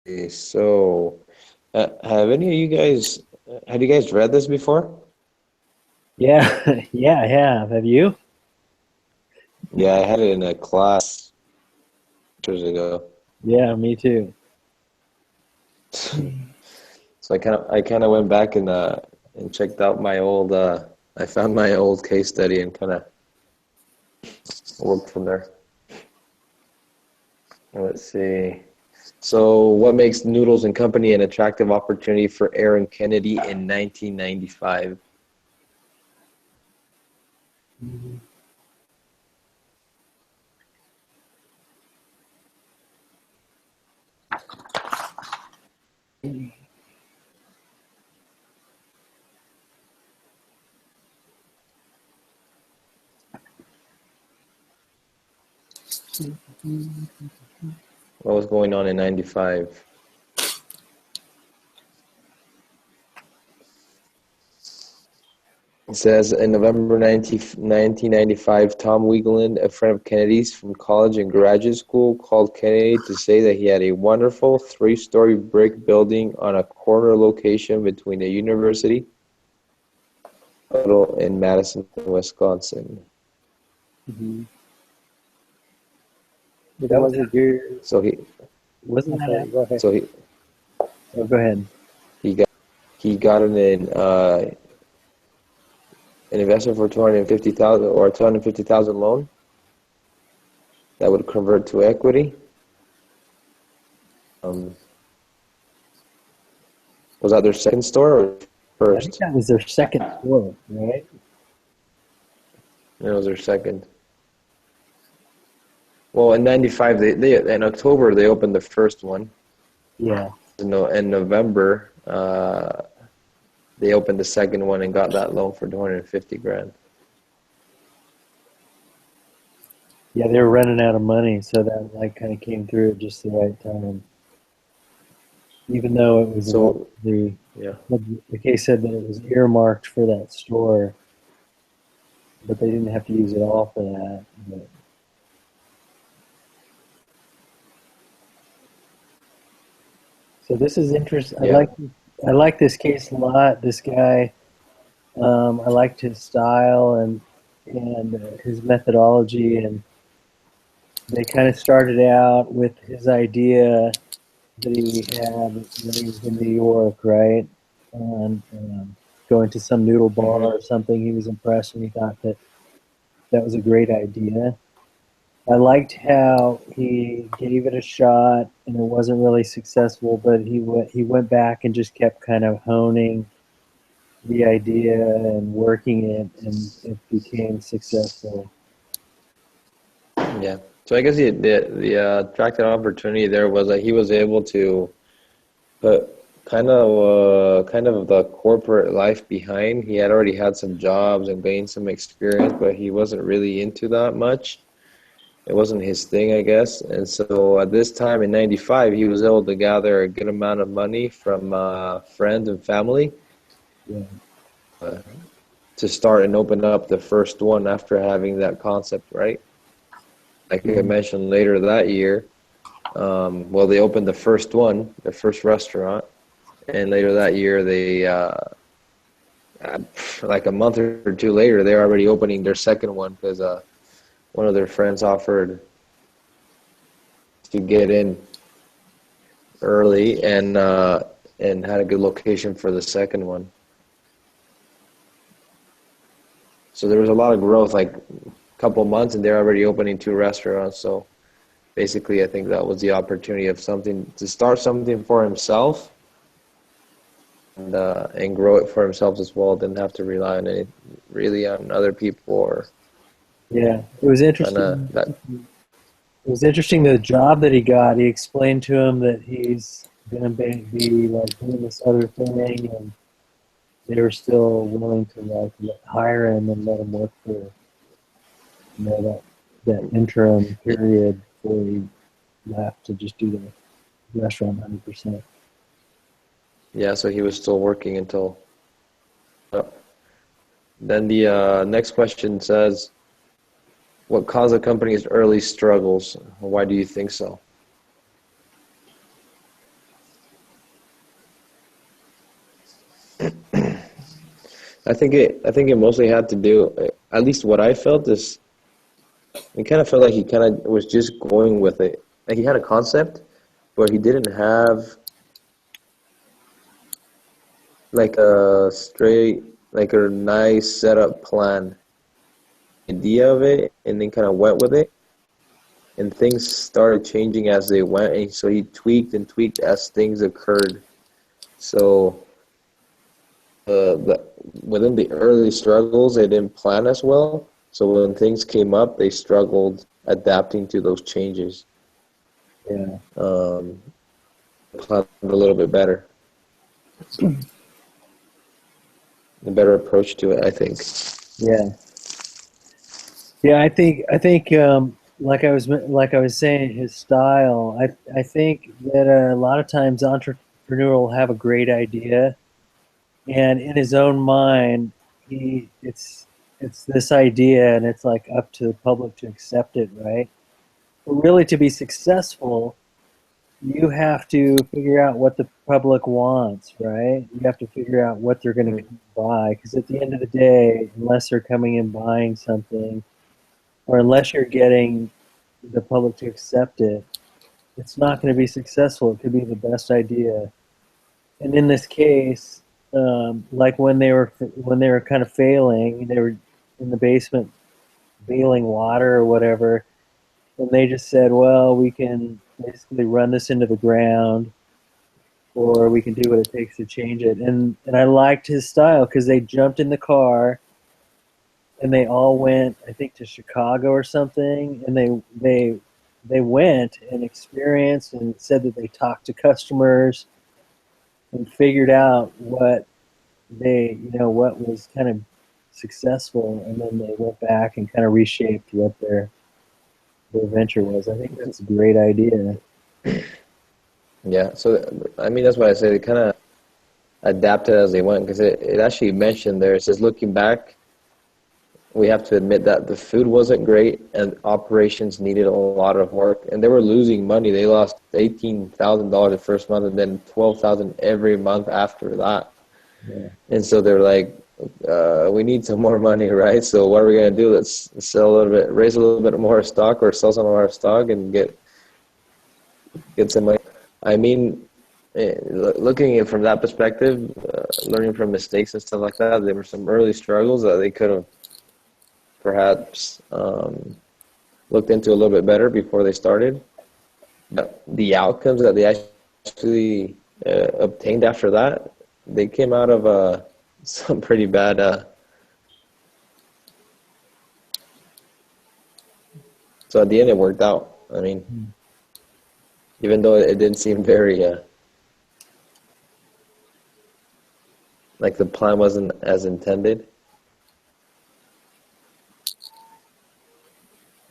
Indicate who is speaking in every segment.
Speaker 1: Okay, so, have any of you guys, have you guys read this before?
Speaker 2: Yeah, yeah, I have. Have you?
Speaker 1: Yeah, I had it in a class years ago.
Speaker 2: Yeah, me too.
Speaker 1: So I kind of went back and checked out my old I found my old case study and kind of worked from there. Let's see. So, what makes Noodles and Company an attractive opportunity for Aaron Kennedy in 1995? What was going on in 95? It says in November 1995, Tom Wiegeland, a friend of Kennedy's from college and graduate school, called Kennedy to say that he had a wonderful three-story brick building on a corner location between the University and Madison, Wisconsin.
Speaker 2: Mhm. But was it your?
Speaker 1: So he,
Speaker 2: Wasn't that? Go ahead.
Speaker 1: so he,
Speaker 2: Oh, go ahead.
Speaker 1: he got he got an investment for 250,000 or a 250,000 loan that would convert to equity. Um, was that their second store or
Speaker 2: I think
Speaker 1: first?
Speaker 2: that was their second store, right?
Speaker 1: It was their second. Well, in '95, they in October they opened the first one.
Speaker 2: Yeah,
Speaker 1: In November, they opened the second one and got that loan for 250 grand.
Speaker 2: yeah. They were running out of money, so that like kind of came through at just the right time. Even though it was
Speaker 1: So
Speaker 2: the
Speaker 1: yeah,
Speaker 2: the case said that it was earmarked for that store, but they didn't have to use it all for that. But, so this is interesting.
Speaker 1: yeah,
Speaker 2: I like this case a lot. This guy, I liked his style and his methodology, and they kind of started out with his idea that he had when he was in New York, right? And going to some noodle bar
Speaker 1: hmm
Speaker 2: or something, he was impressed and he thought that that was a great idea. I liked how he gave it a shot and it wasn't really successful, but he went back and just kept kind of honing the idea and working it, and it became successful.
Speaker 1: yeah. So I guess the attractive opportunity there was that he was able to put kind of the corporate life behind. He had already had some jobs and gained some experience, but he wasn't really into that much. It wasn't his thing, I guess. And so at this time in '95, he was able to gather a good amount of money from friends and family
Speaker 2: Yeah.
Speaker 1: uh, to start and open up the first one after having that concept, right? Like I
Speaker 2: Mhm.
Speaker 1: mentioned later that year, well, they opened the first one, the first restaurant, and later that year, like a month or two later, they're already opening their second one because one of their friends offered to get in early and had a good location for the second one. So there was a lot of growth, like a couple of months, and they're already opening two restaurants. So basically, I think that was the opportunity of something to start something for himself and grow it for himself as well. Didn't have to rely on any really on other people or
Speaker 2: Yeah, it was
Speaker 1: on
Speaker 2: interesting.
Speaker 1: that.
Speaker 2: It was interesting the job that he got. He explained to him that he's gonna be like doing this other thing, and they were still willing to like hire him and let him work for that interim period before he left to just do the restaurant 100%.
Speaker 1: Yeah, so he was still working until. Uh, then the next question says, "What caused the company's early struggles? Why do you think so?" I think it mostly had to do, at least what I felt is, it kind of felt like he kind of was just going with it. Like he had a concept, but he didn't have like a straight, like a nice setup plan, idea of it, and then kind of went with it. And things started changing as they went, and so he tweaked and tweaked as things occurred. So the, within the early struggles, they didn't plan as well. So when things came up, they struggled adapting to those changes.
Speaker 2: Yeah.
Speaker 1: Um, Planned a little bit better, a better approach to it, I think.
Speaker 2: Yeah. Yeah, I think like I was saying, his style. I think that a lot of times entrepreneur will have a great idea, and in his own mind, he it's this idea, and it's like up to the public to accept it, right? But really, to be successful, you have to figure out what the public wants, right? You have to figure out what they're going to
Speaker 1: Mm.
Speaker 2: buy, because at the end of the day, unless they're coming and buying something, or unless you're getting the public to accept it, it's not going to be successful. It could be the best idea. And in this case, like when they were kind of failing, they were in the basement bailing water or whatever, and they just said, "Well, we can basically run this into the ground, or we can do what it takes to change it." And I liked his style because they jumped in the car and they all went, I think, to Chicago or something, and they went and experienced and said that they talked to customers and figured out what was kind of successful, and then they went back and kind of reshaped what their venture was. I think that's a great idea.
Speaker 1: Yeah, so I mean that's why I say they kind of adapted as they went because it actually mentioned there. It says looking back, we have to admit that the food wasn't great and operations needed a lot of work, and they were losing money. They lost $18,000 the first month, and then 12,000 every month after that.
Speaker 2: Yeah.
Speaker 1: And so they're like, we need some more money, right? So what are we gonna do? Let's sell a little bit, raise a little bit more stock, or sell some of our stock and get some money. I mean, looking at it from that perspective, learning from mistakes and stuff like that, there were some early struggles that they could have perhaps looked into a little bit better before they started. But the outcomes that they actually obtained after that, they came out of some pretty bad. So at the end, it worked out. I mean, even though it didn't seem very like the plan wasn't as intended.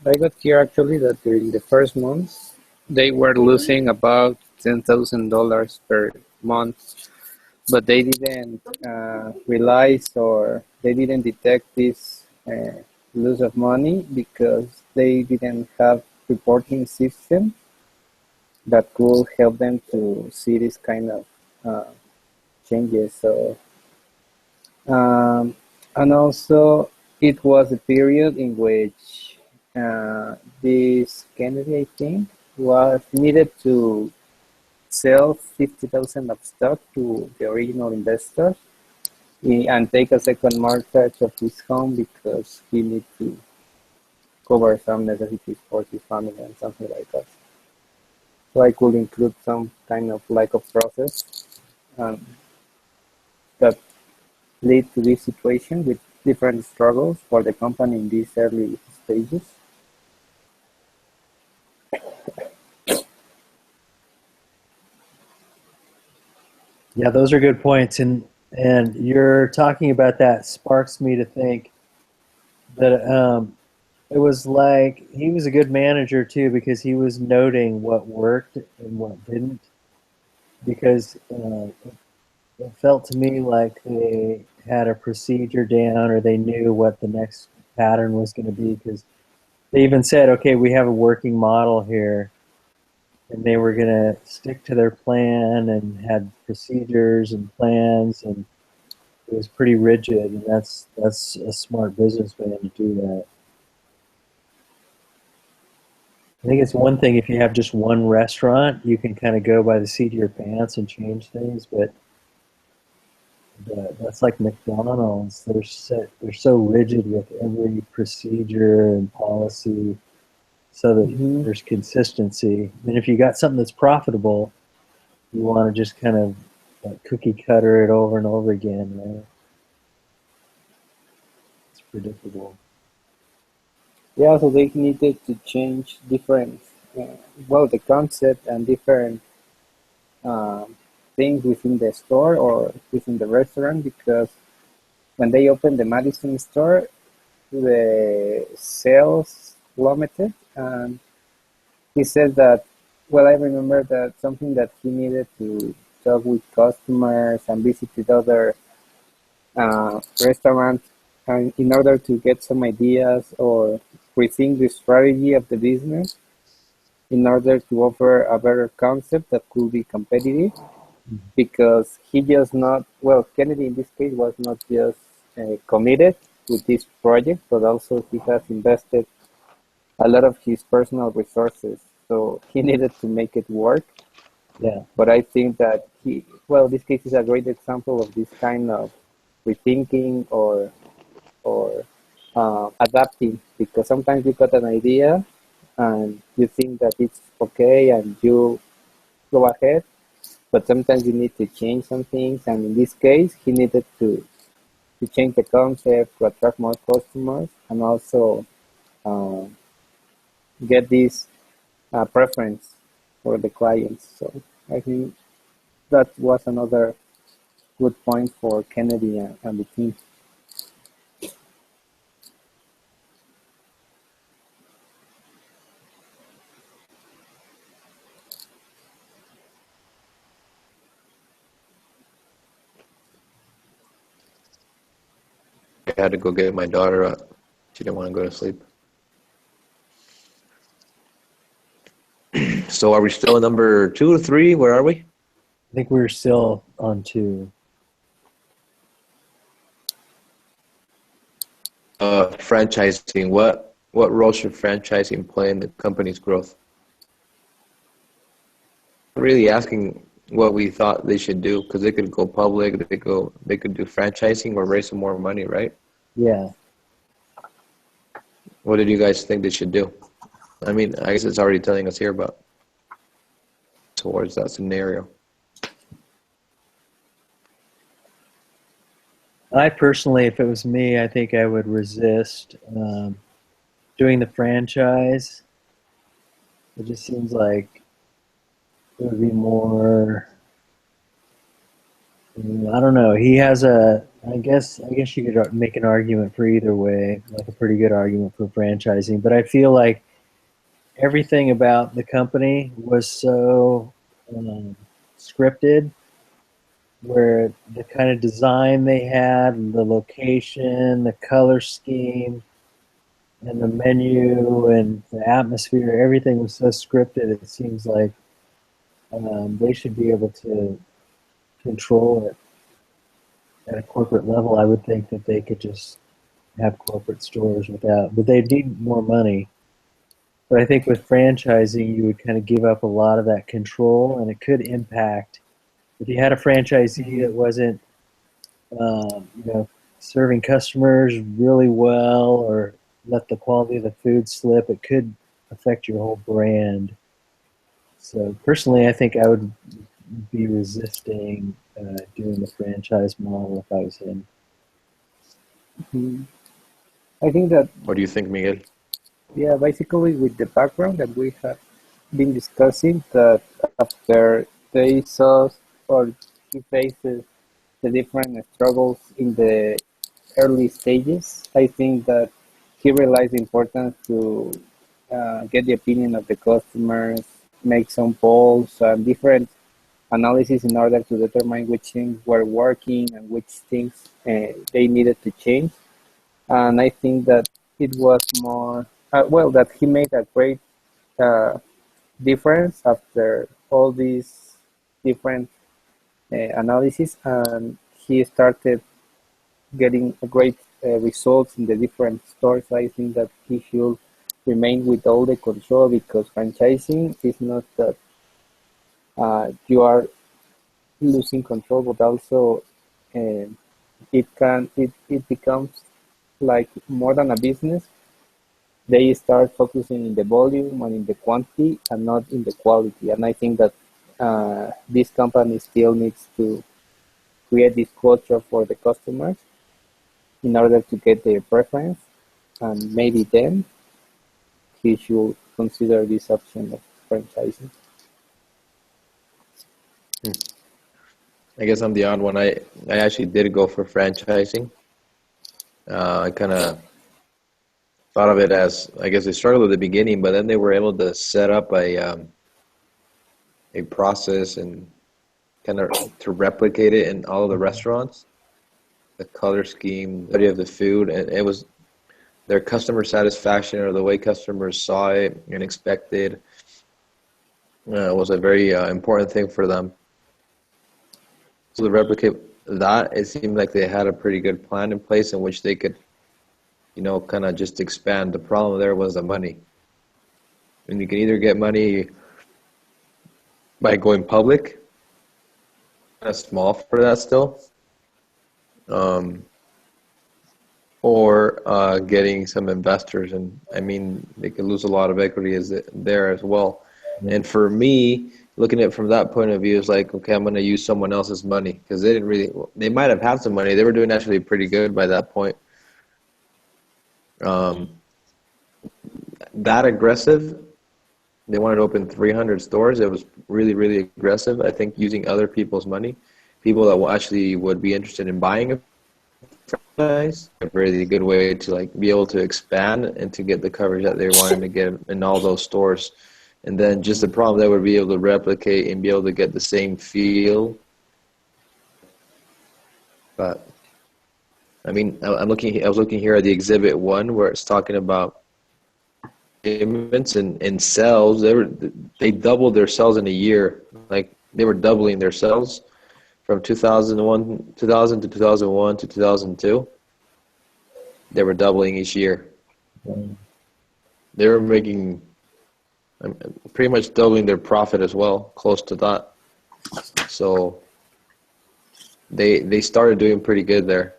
Speaker 3: I got here actually that during the first months they were losing about $10,000 per month, but they didn't realize or they didn't detect this loss of money because they didn't have reporting system that could help them to see this kind of uh, changes. So and also it was a period in which this Kennedy, I think, was needed to sell 50,000 of stock to the original investors and take a second mortgage of his home because he needed to cover some necessities for his family and something like that. So I could include some kind of like a process um, that lead to this situation with different struggles for the company in these early stages.
Speaker 2: Yeah, those are good points, and you're talking about that sparks me to think that it was like he was a good manager too because he was noting what worked and what didn't. Because it felt to me like they had a procedure down, or they knew what the next pattern was going to be. Because they even said, "Okay, we have a working model here," and they were going to stick to their plan and had procedures and plans, and it was pretty rigid, and that's a smart businessman to do that. I think it's one thing if you have just one restaurant, you can kind of go by the seat of your pants and change things, but that's like McDonald's. They're so rigid with every procedure and policy, so that
Speaker 3: Hmm.
Speaker 2: there's consistency. And if you got something that's profitable, you want to just kind of like cookie cutter it over and over again, right? It's predictable.
Speaker 3: Yeah, so they needed to change different, uh, well, the concept and different um, things within the store or within the restaurant because when they opened the Madison store, the sales plummeted. And he said that, well, I remember that something that he needed to talk with customers and visited other restaurants and in order to get some ideas or rethink the strategy of the business in order to offer a better concept that could be competitive because he just not, well, Kennedy in this case was not just committed with this project, but also he has invested a lot of his personal resources. So he needed to make it work.
Speaker 2: Yeah,
Speaker 3: But I think that well, this case is a great example of this kind of rethinking or adapting because sometimes you got an idea and you think that it's okay and you go ahead, but sometimes you need to change some things. And in this case, he needed to change the concept to attract more customers and also uh, get this preference for the clients. So I think that was another good point for Kennedy and the team.
Speaker 1: I had to go get my daughter up. She didn't want to go to sleep. So are we still at number 2 or 3? Where are we?
Speaker 2: I think we were still on two.
Speaker 1: Franchising. What role should franchising play in the company's growth? Really asking what we thought they should do because they could go public, they could do franchising or raise some more money, right?
Speaker 2: Yeah,
Speaker 1: What did you guys think they should do? I mean, I guess it's already telling us here about towards that scenario.
Speaker 2: I personally, if it was me, I think I would resist doing the franchise. It just seems like it would be more. I don't know. He has a. I guess you could make an argument for either way, like a pretty good argument for franchising. But I feel like everything about the company was so um, scripted, where the kind of design they had, the location, the color scheme, and the menu and the atmosphere, everything was so scripted. It seems like they should be able to control it at a corporate level. I would think that they could just have corporate stores without, but they need more money. But I think with franchising, you would kind of give up a lot of that control, and it could impact if you had a franchisee that wasn't, serving customers really well, or let the quality of the food slip. It could affect your whole brand. So personally, I think I would be resisting doing the franchise model if I was him.
Speaker 3: Mhm. I think that,
Speaker 1: What do you think, Miguel?
Speaker 3: yeah, basically with the background that we have been discussing, that after they saw or he faces the different struggles in the early stages, I think that he realized the importance to get the opinion of the customers, make some polls and different analysis in order to determine which things were working and which things they needed to change. And I think that it was more, well, that he made a great uh, difference after all these different analysis, and he started getting a great results in the different stores. I think that he should remain with all the control, because franchising is not that you are losing control, but also uh, it becomes like more than a business. They start focusing in the volume and in the quantity and not in the quality. And I think that this company still needs to create this culture for the customers in order to get their preference. And maybe then he should consider this option of franchising.
Speaker 1: I guess I'm the odd one. I actually did go for franchising. I kind of thought of it as, I guess they struggled at the beginning, but then they were able to set up a process and kind of to replicate it in all of the restaurants. The color scheme, the quality of the food, and it was their customer satisfaction, or the way customers saw it and expected, was a very important thing for them. So to replicate that, it seemed like they had a pretty good plan in place in which they could, kind of just expand. The problem there was the money. And you can either get money by going public, kind of small for that still, or getting some investors. And I mean, they could lose a lot of equity there as well. And for me, looking at it from that point of view, is like, okay, I'm going to use someone else's money, because they might have had some money. They were doing actually pretty good by that point. That aggressive, they wanted to open 300 stores. It was really, really aggressive. I think using other people's money, people that actually would be interested in buying a franchise, a really good way to like be able to expand and to get the coverage that they wanted to get in all those stores. And then just the problem, they would be able to replicate and be able to get the same feel. But I mean, I was looking here at the exhibit 1, where it's talking about payments and sales. They doubled their sales in a year. Like, they were doubling their sales from 2000 to 2001 to 2002. They were doubling each year. They were making pretty much doubling their profit as well, close to that. So they started doing pretty good there.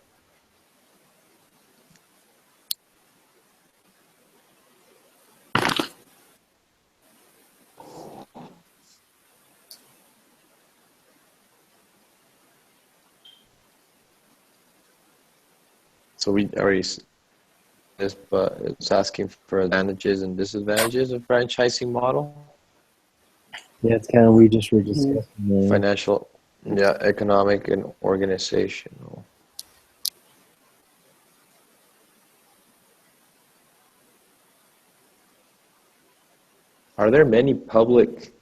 Speaker 1: So we already this, but it's asking for advantages and disadvantages of franchising model.
Speaker 2: Yeah, it's kind of, we just were discussing that.
Speaker 1: Financial, yeah, economic and organizational. Are there many public,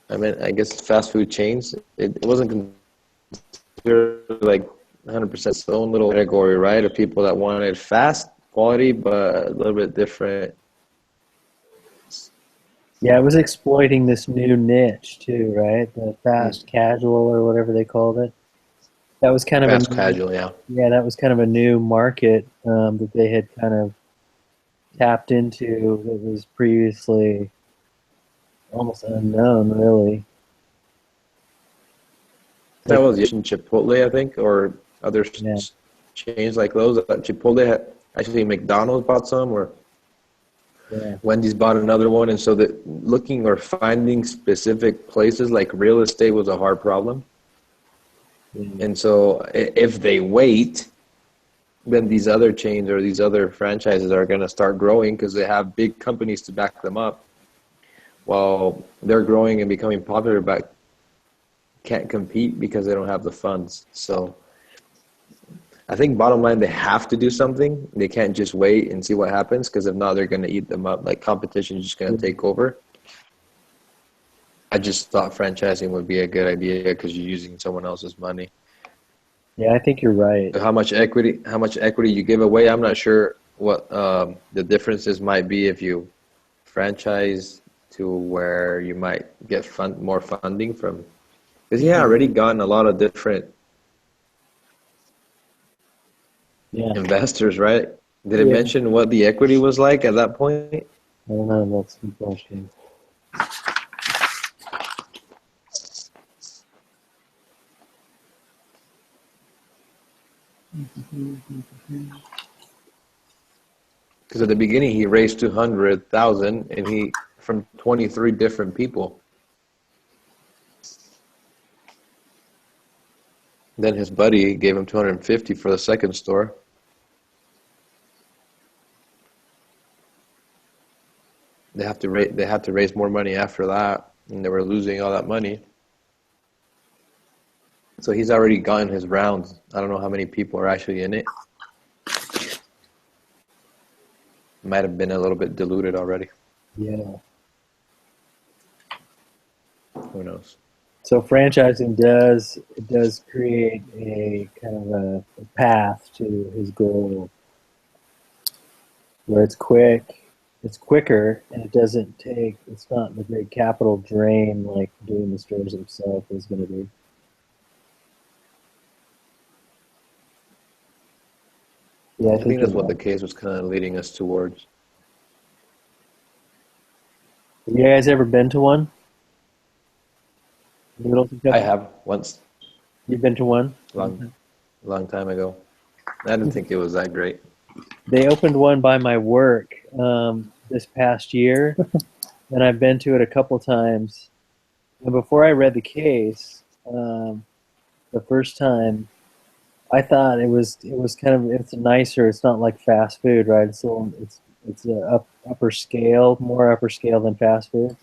Speaker 1: I mean, I guess fast food chains? It wasn't considered like 100% its own little category, right? Of people that wanted fast quality, but a little bit different.
Speaker 2: Yeah, it was exploiting this new niche too, right? The fast casual, or whatever they called it. That was kind of
Speaker 1: Fast casual, yeah.
Speaker 2: Yeah, that was kind of a new market that they had kind of tapped into, that was previously almost unknown, really.
Speaker 1: That was Chipotle, I think, or other chains like those. Chipotle had, actually McDonald's bought some, or Wendy's bought another one. And so that looking or finding specific places, like real estate, was a hard problem. And so if they wait, then these other chains or these other franchises are going to start growing, because they have big companies to back them up, while they're growing and becoming popular, but can't compete because they don't have the funds. So I think bottom line, they have to do something. They can't just wait and see what happens, because if not, they're going to eat them up. Like, competition is just going to take over. I just thought franchising would be a good idea, because you're using someone else's money.
Speaker 2: Yeah, I think you're right.
Speaker 1: How much equity you give away, I'm not sure what the differences might be if you franchise to where you might get more funding from. Because he had already gotten a lot of different
Speaker 2: Yeah.
Speaker 1: investors, right? Did it
Speaker 2: Yeah.
Speaker 1: mention what the equity was like at that point?
Speaker 2: I don't know. That's some question.
Speaker 1: Because at the beginning he raised 200,000, and he from 23 different people. Then his buddy gave him 250 for the second store. They have to raise more money after that, and they were losing all that money. So he's already gotten his rounds. I don't know how many people are actually in it. Might have been a little bit diluted already.
Speaker 2: Yeah.
Speaker 1: Who knows?
Speaker 2: So franchising does create a kind of a path to his goal where it's quick, it's quicker, and it doesn't take. It's not the great capital drain like doing the stores himself is going to be. Yeah, I
Speaker 1: I think
Speaker 2: think you're
Speaker 1: that's what the
Speaker 2: right.
Speaker 1: case was kind of leading us towards.
Speaker 2: Have you guys ever been to one? Noodles and
Speaker 1: I
Speaker 2: Company?
Speaker 1: have once,
Speaker 2: You've been to one?
Speaker 1: long, long time ago. I didn't think it was that great.
Speaker 2: They opened one by my work this past year, and I've been to it a couple times. And before I read the case, the first time, I thought it was kind of it's nicer. It's not like fast food, right? It's a upper scale, more upper scale than fast food.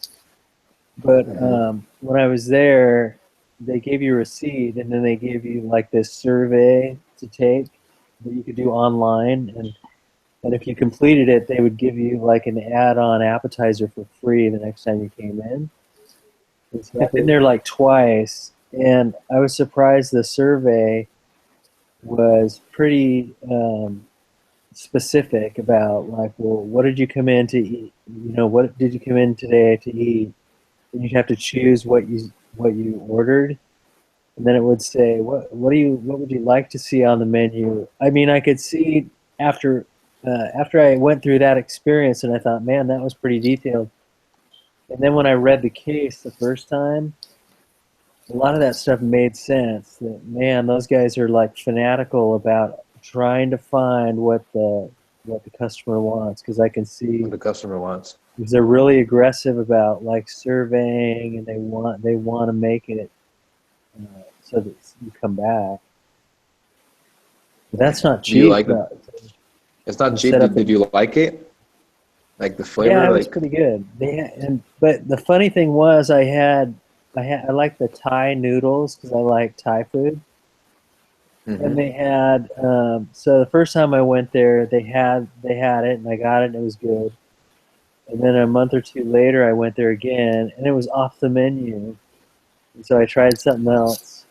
Speaker 2: But
Speaker 1: Hmm.
Speaker 2: when I was there, they gave you a receipt, and then they gave you like this survey to take that you could do online, and if you completed it, they would give you like an add-on appetizer for free the next time you came in. And so I've been there like twice, and I was surprised the survey was pretty specific about like, well, what did you come in to eat? You know, what did you come in today to eat? And you'd have to choose what you ordered, and then it would say, what would you like to see on the menu? I mean, I could see after after I went through that experience, and I thought, man, that was pretty detailed. And then when I read the case the first time, a lot of that stuff made sense. That man, those guys are like fanatical about trying to find what the customer wants because I can
Speaker 1: What
Speaker 2: see
Speaker 1: the customer wants.
Speaker 2: because they're really aggressive about like surveying and they want to make it so that you come back. But that's not
Speaker 1: Do you
Speaker 2: cheap
Speaker 1: like the? It's not
Speaker 2: to
Speaker 1: cheap.
Speaker 2: set up
Speaker 1: Did
Speaker 2: a.
Speaker 1: you like it? Like the
Speaker 2: Yeah,
Speaker 1: flavor?
Speaker 2: it was
Speaker 1: Like,
Speaker 2: pretty good. But the funny thing was I like the Thai noodles because I like Thai food. And
Speaker 1: hmm
Speaker 2: they had so the first time I went there, they had it, and I got it, and it was good. And then a month or two later, I went there again, and it was off the menu. And so I tried something else,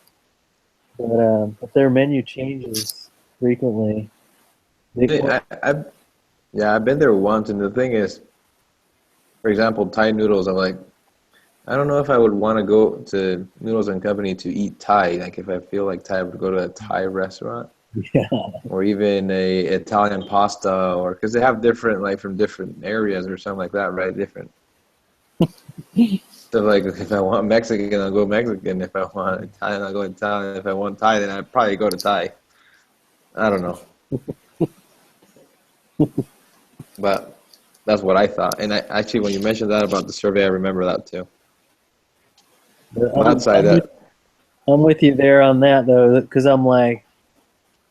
Speaker 2: but their menu changes frequently. Well,
Speaker 1: yeah, I've been there once, and the thing is, for example, Thai noodles. I'm like, I don't know if I would want to go to Noodles and Company to eat Thai. Like, if I feel like Thai, I would go to a Thai restaurant
Speaker 2: yeah,
Speaker 1: or even a Italian pasta, or because they have different, like from different areas or something like that, right? Different. So, like, if I want Mexican, I'll go Mexican. If I want Italian, I'll go Italian. If I want Thai, then I'd probably go to Thai. I don't know, but that's what I thought. And I actually, when you mentioned that about the survey, I remember that too.
Speaker 2: but
Speaker 1: But outside that,
Speaker 2: I'm with you there on that though, because I'm like,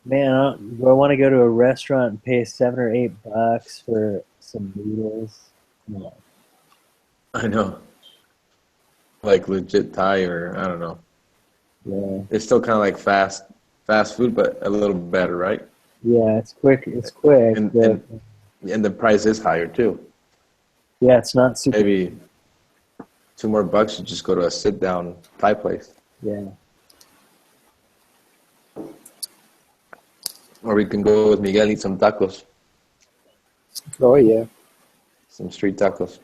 Speaker 2: man, do I want to go to a restaurant and pay $7 or $8 for some noodles? No.
Speaker 1: I know, like legit Thai, or I don't know.
Speaker 2: Yeah,
Speaker 1: It's still kind of like fast food, but a little better, right?
Speaker 2: yeah, it's quick. It's quick,
Speaker 1: And
Speaker 2: but
Speaker 1: and and the price is higher too.
Speaker 2: yeah, it's not super.
Speaker 1: Maybe $2 more, you just go to a sit down Thai place,
Speaker 2: Yeah,
Speaker 1: or we can go with Miguel eat some tacos,
Speaker 3: Oh yeah.
Speaker 1: some street tacos.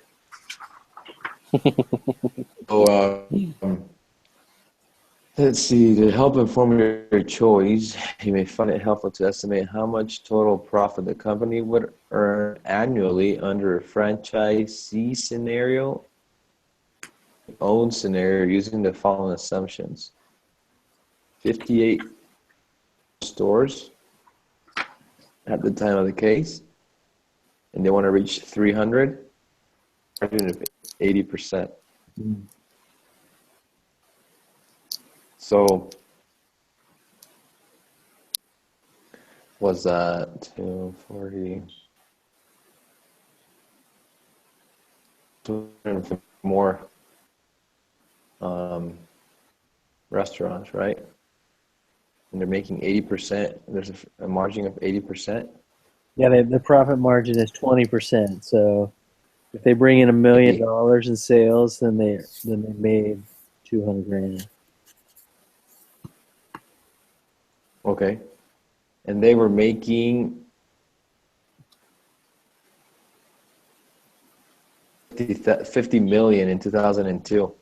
Speaker 1: So Let's see. To help inform your choice, you may find it helpful to estimate how much total profit the company would earn annually under a franchisee scenario, own scenario, using the following assumptions. 58 stores at the time of the case, and they want to reach 300, 80%. So was that 240, 250 more restaurants, right? And they're making 80%. There's a margin of 80%.
Speaker 2: Yeah, the profit margin is 20%. So if they bring in $1 million in sales, then they made 200 grand.
Speaker 1: Okay. And they were making 50 million in 2002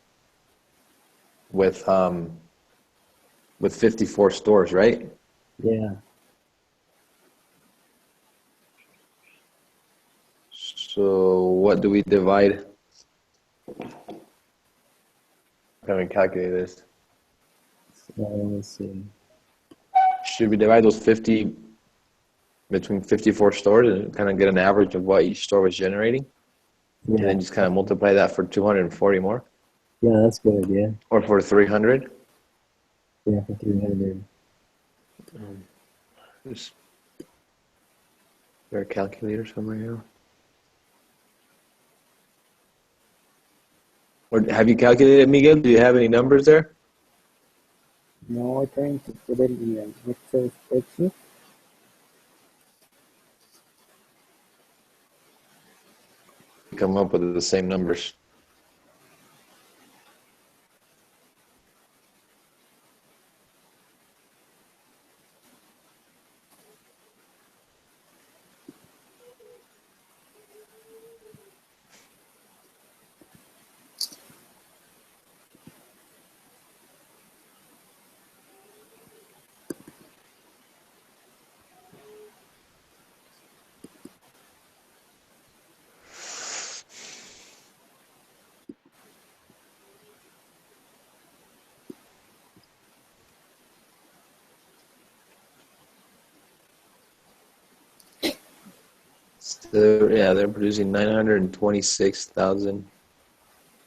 Speaker 1: with 54 stores, right?
Speaker 2: Yeah.
Speaker 1: So what do we divide? How do we calculate this?
Speaker 2: Let's see.
Speaker 1: Should we divide those 50 between 54 stores and kind of get an average of what each store was generating?
Speaker 2: Yeah.
Speaker 1: And then just kind of multiply that for 240 more?
Speaker 2: Yeah, that's good. Yeah.
Speaker 1: Or for 300?
Speaker 2: Yeah, for 300.
Speaker 1: Is there a calculator somewhere here? Or have you calculated, Miguel? Do you have any numbers there?
Speaker 3: No, I'm trying to put it in an Excel spreadsheet.
Speaker 1: Come up with the same numbers. So yeah, they're producing 926,000,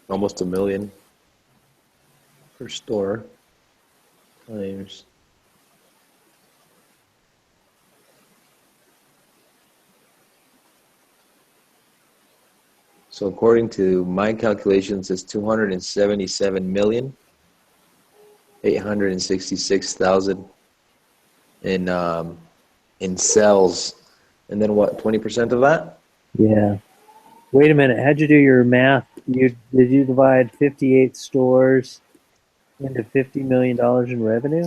Speaker 1: almost a million per store. Times. So according to my calculations, it's 277,866,000 in sales, and then what? 20% of that?
Speaker 2: Yeah. Wait a minute. How'd you do your math? Did you divide 58 stores into $50 million in revenue?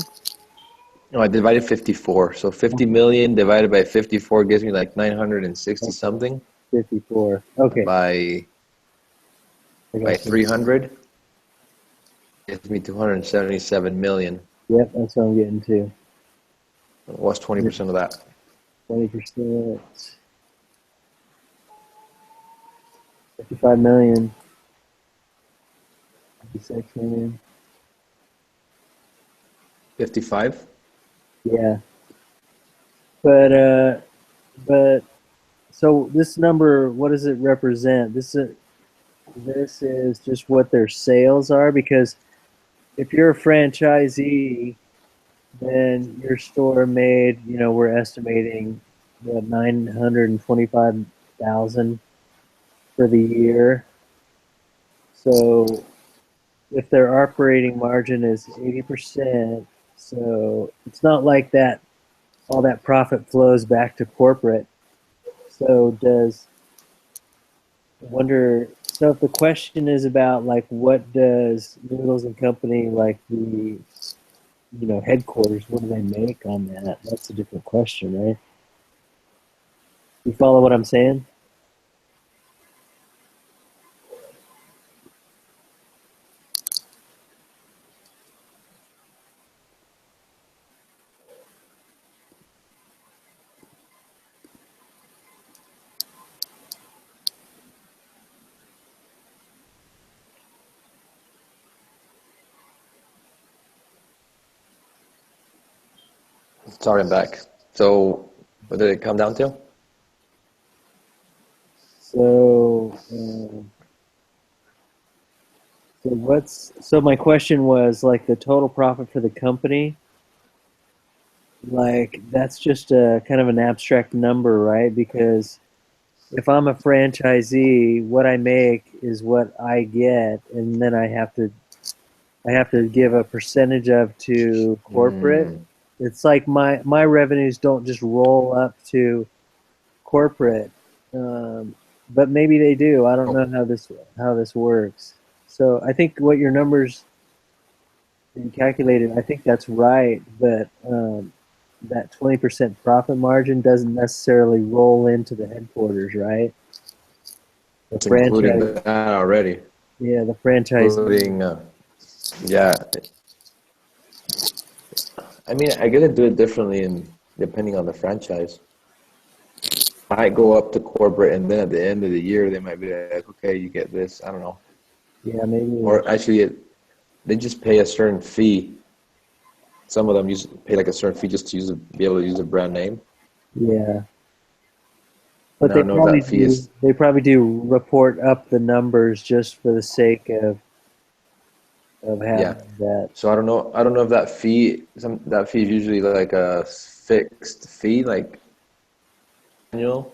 Speaker 1: No, I divided 54. So 50 million divided by 54 gives me like 960 something.
Speaker 2: 54. Okay.
Speaker 1: By
Speaker 2: I
Speaker 1: by
Speaker 2: got you.
Speaker 1: 300 gives me 277 million.
Speaker 2: Yep, that's what I'm getting to.
Speaker 1: What's 20% of that?
Speaker 2: 20%. 55 million. 56 million.
Speaker 1: 55?
Speaker 2: Yeah. But so this number, what does it represent? This is just what their sales are, because if you're a franchisee, then your store made, we're estimating 925,000 for the year. So if their operating margin is 80%, so it's not like that all that profit flows back to corporate. So so if the question is about like what does Noodles and Company, like the headquarters, what do they make on that? That's a different question, right? You follow what I'm saying?
Speaker 1: Sorry, I'm back. So, what did it come down to?
Speaker 2: So, so my question was like the total profit for the company. Like that's just a kind of an abstract number, right? Because if I'm a franchisee, what I make is what I get, and then I have to give a percentage of to corporate.
Speaker 1: Mm,
Speaker 2: It's like my revenues don't just roll up to corporate, but maybe they do. I don't know
Speaker 1: oh,
Speaker 2: how this works. So I think what your numbers and calculated, I think that's right, but that 20% profit margin doesn't necessarily roll into the headquarters, right? The
Speaker 1: it's including
Speaker 2: franchise,
Speaker 1: that already.
Speaker 2: yeah, the franchisee.
Speaker 1: Including, yeah. I mean, I gotta do it differently in depending on the franchise. Might go up to corporate, and then at the end of the year, they might be like, "Okay, you get this." I don't know.
Speaker 2: Yeah, maybe.
Speaker 1: Or actually, they just pay a certain fee. Some of them pay like a certain fee just to be able to use the brand name.
Speaker 2: Yeah,
Speaker 1: And
Speaker 2: but
Speaker 1: I don't know if that fee is,
Speaker 2: they probably do report up the numbers just for the sake of
Speaker 1: yeah.
Speaker 2: having that.
Speaker 1: So I don't know. I don't know if that that fee is usually like a fixed fee, like annual.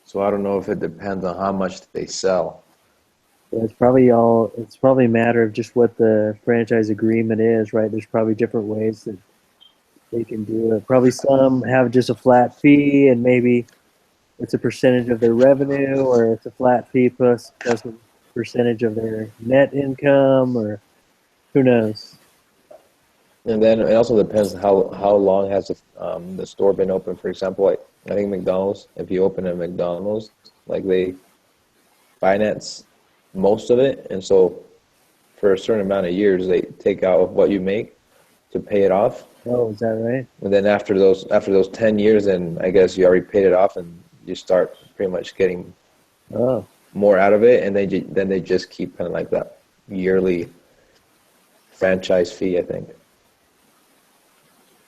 Speaker 1: So I don't know if it depends on how much they sell.
Speaker 2: It's probably a matter of just what the franchise agreement is, right? There's probably different ways that they can do it. Probably some have just a flat fee, and maybe it's a percentage of their revenue, or it's a flat fee plus a percentage of their net income, or who knows?
Speaker 1: And then it also depends how long has the store been open. For example, like I think McDonald's, if you open a McDonald's, like they finance most of it, and so for a certain amount of years they take out of what you make to pay it off.
Speaker 2: Oh, is that right?
Speaker 1: And then after those 10 years, then I guess you already paid it off, and you start pretty much getting
Speaker 2: Oh,
Speaker 1: more out of it, and then they just keep kind of like that yearly franchise fee, I think.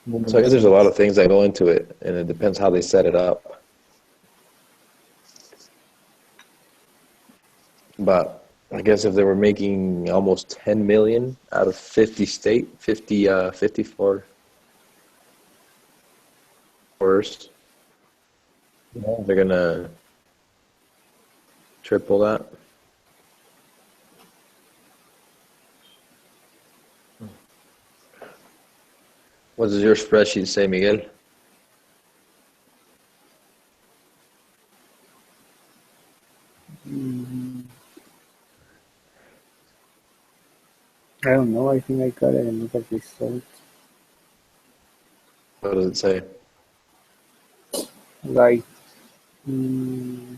Speaker 2: well,
Speaker 1: So I guess there's a lot of things that go into it, and it depends how they set it up. But I guess if they were making almost 10 million out of 54 stores,
Speaker 2: yeah.
Speaker 1: they're gonna triple that. What does your spreadsheet say, Miguel?
Speaker 3: Mm, I don't know. I think I got another result.
Speaker 1: What does it say?
Speaker 3: Like, mm,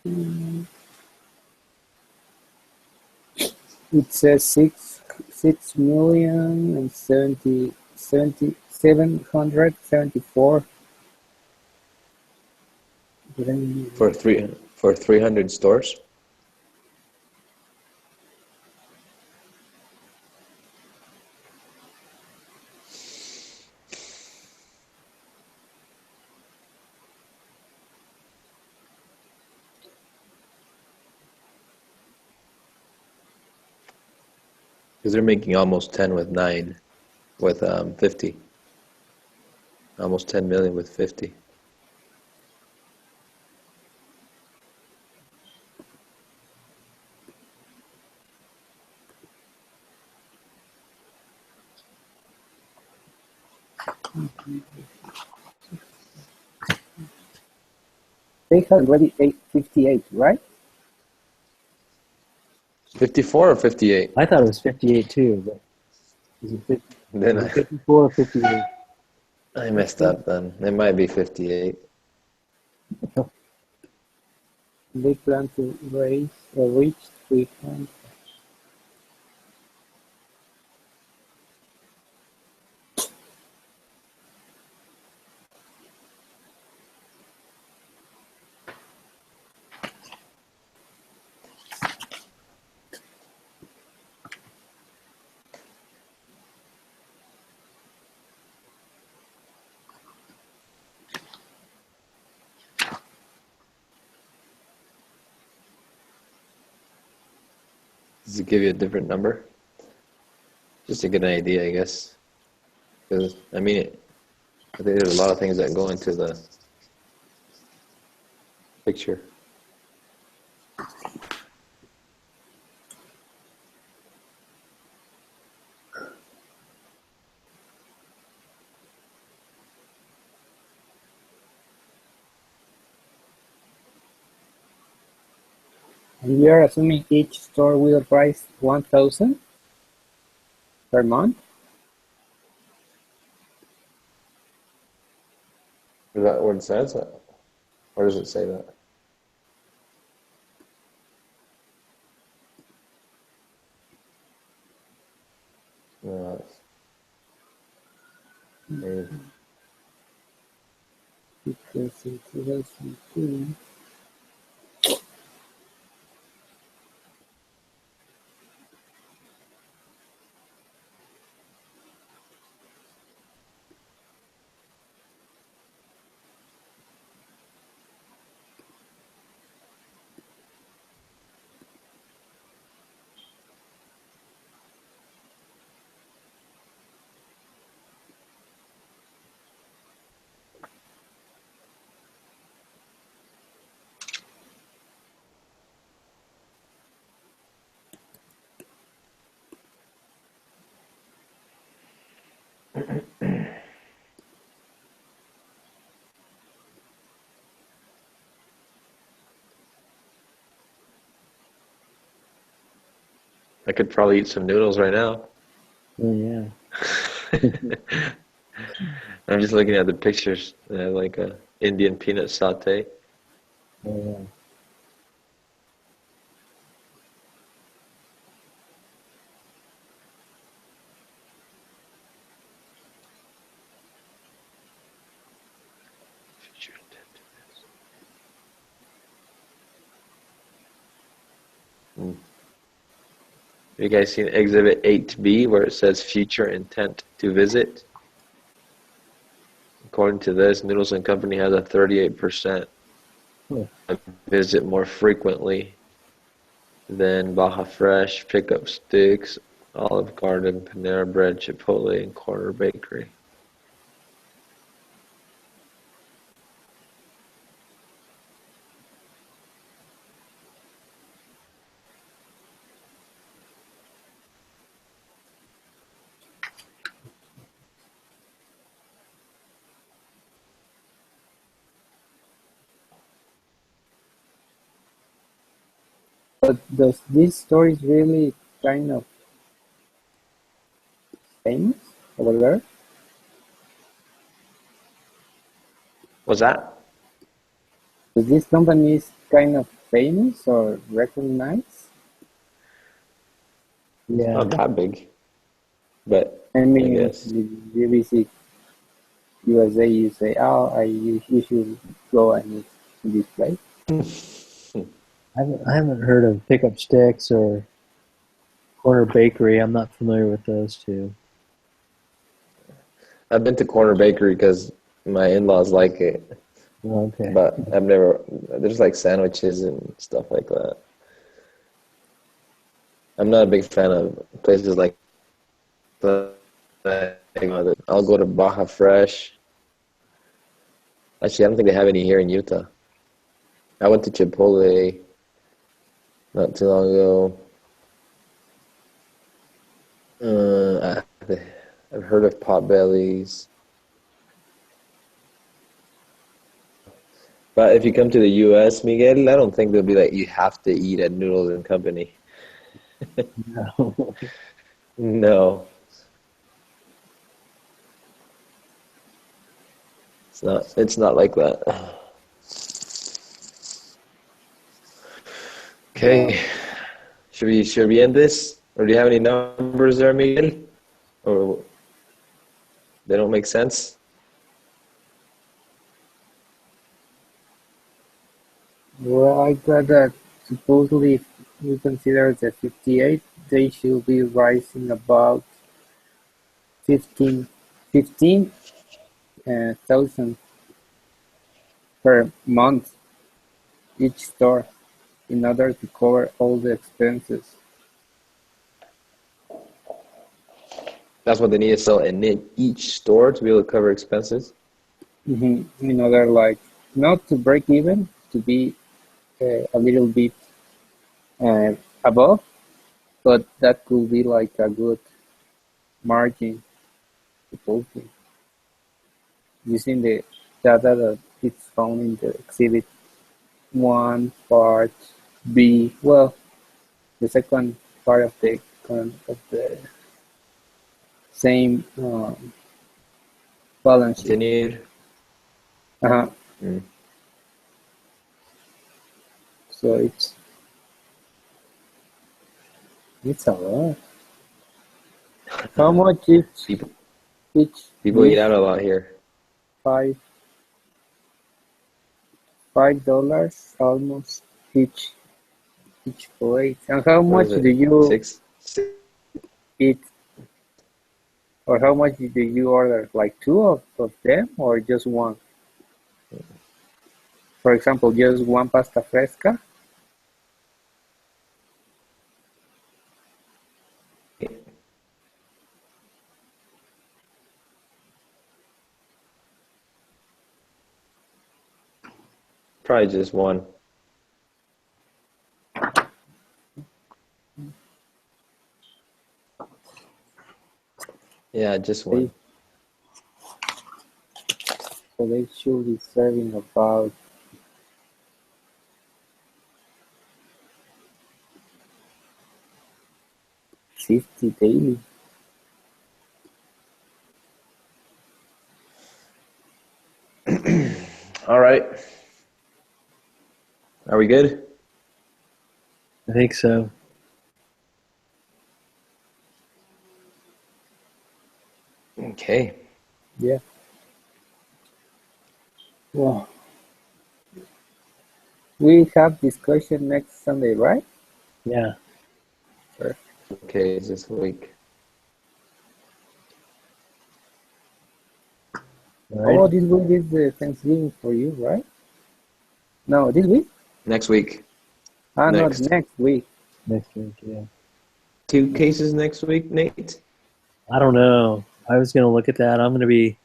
Speaker 3: mm, it says 6,070,774.
Speaker 1: For 300 stores? Because they're making almost 10 with 9, with 50. Almost 10 million with 50.
Speaker 3: They have already 58, right?
Speaker 1: 54 or 58?
Speaker 2: I thought it was 58 too, but
Speaker 1: Then
Speaker 2: is it 54 or 58?
Speaker 1: I messed up then. It might be 58.
Speaker 3: They plan to raise or reach 300.
Speaker 1: Does it give you a different number? Just to get an idea, I guess. Because I mean, I think there's a lot of things that go into the picture.
Speaker 3: And we are assuming each store will price 1,000 per month.
Speaker 1: Is that what it says? Or does it say that? No, maybe.
Speaker 3: Because in 2002,
Speaker 1: I could probably eat some noodles right now.
Speaker 2: Oh yeah.
Speaker 1: I'm just looking at the pictures. They have like a Indian peanut satay.
Speaker 2: Oh yeah.
Speaker 1: Mm. You guys seen Exhibit 8B where it says future intent to visit? According to this, Noodles and Company has a 38%
Speaker 2: Oh,
Speaker 1: visit more frequently than Baja Fresh, Pickup Sticks, Olive Garden, Panera Bread, Chipotle, and Corner Bakery.
Speaker 3: but does this store is really kind of famous over there?
Speaker 1: What's that?
Speaker 3: Does this company is kind of famous or recognized?
Speaker 2: yeah.
Speaker 1: Not that big, but
Speaker 3: I
Speaker 1: I
Speaker 3: mean,
Speaker 1: guess.
Speaker 3: you visit USA, you say, "Oh, you should go and eat in this place."
Speaker 2: I haven't heard of Pickup Sticks or Corner Bakery. I'm not familiar with those two.
Speaker 1: I've been to Corner Bakery because my in-laws like it,
Speaker 2: Oh, okay.
Speaker 1: but I've never. There's like sandwiches and stuff like that. I'm not a big fan of places like that. I'll go to Baja Fresh. Actually, I don't think they have any here in Utah. I went to Chipotle not too long ago. I've heard of Potbellies. But if you come to the U.S., Miguel, I don't think they'll be like, you have to eat at Noodles and Company.
Speaker 2: No.
Speaker 1: No, it's not. It's not like that. Okay, should we end this, or do you have any numbers there, Miguel, or they don't make sense?
Speaker 3: Well, I got that supposedly if we consider the 58, they should be rising about 15,000 per month each store in order to cover all the expenses.
Speaker 1: That's what they need to sell in each store to be able to cover expenses.
Speaker 3: In order, like, not to break even, to be a little bit above, but that could be like a good margin, supposedly, using the data that it's found in the exhibit 1 part B. Well, the second part of the same balance sheet.
Speaker 1: Continued.
Speaker 3: Uh-huh.
Speaker 1: Mm.
Speaker 3: So it's a lot. How much
Speaker 1: People
Speaker 3: each
Speaker 1: people eat
Speaker 3: week?
Speaker 1: out a lot here.
Speaker 3: $5 almost each plate. And how
Speaker 1: What
Speaker 3: much
Speaker 1: is
Speaker 3: do
Speaker 1: it?
Speaker 3: you
Speaker 1: Six?
Speaker 3: eat, or how much do you order? Like two of them, or just one? For example, just one pasta fresca.
Speaker 1: Probably just one. Yeah, just one.
Speaker 3: So they should be serving about 50 daily.
Speaker 1: All right. Are we good?
Speaker 2: I think so.
Speaker 1: Okay.
Speaker 3: Yeah. Well, we have discussion next Sunday, right?
Speaker 2: Yeah.
Speaker 3: Sure.
Speaker 1: Okay, it's this week.
Speaker 2: All right.
Speaker 3: Oh, this week is the Thanksgiving for you, right? No, this week?
Speaker 1: Next week.
Speaker 3: Ah, no,
Speaker 1: Next.
Speaker 3: next week.
Speaker 2: Next week, yeah.
Speaker 1: 2 cases next week, Nate?
Speaker 2: I don't know. I was gonna look at that. I'm gonna be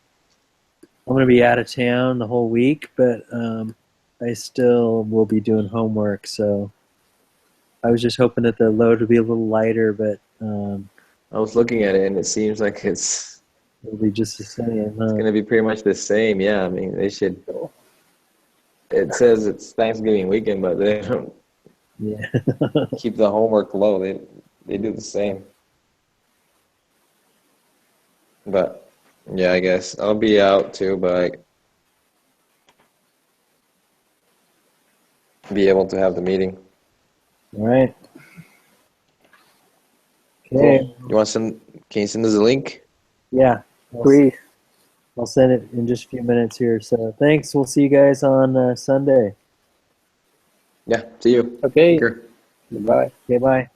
Speaker 2: out of town the whole week, but I still will be doing homework. So I was just hoping that the load would be a little lighter, but
Speaker 1: I was looking at it and it seems like it's
Speaker 2: it'll be just the same, huh?
Speaker 1: going to be pretty much the same. Yeah, I mean, they should. It says it's Thanksgiving weekend, but they don't
Speaker 2: Yeah.
Speaker 1: keep the homework low. They do the same. But yeah, I guess I'll be out too, but I be able to have the meeting.
Speaker 2: All right. Okay.
Speaker 1: Cool. You want to send? Can you send us a link?
Speaker 2: Yeah.
Speaker 3: Please.
Speaker 2: I'll send it in just a few minutes here. So thanks. We'll see you guys on Sunday.
Speaker 1: Yeah. See you. Take
Speaker 3: Okay.
Speaker 1: care.
Speaker 3: Goodbye.
Speaker 2: Okay. Bye.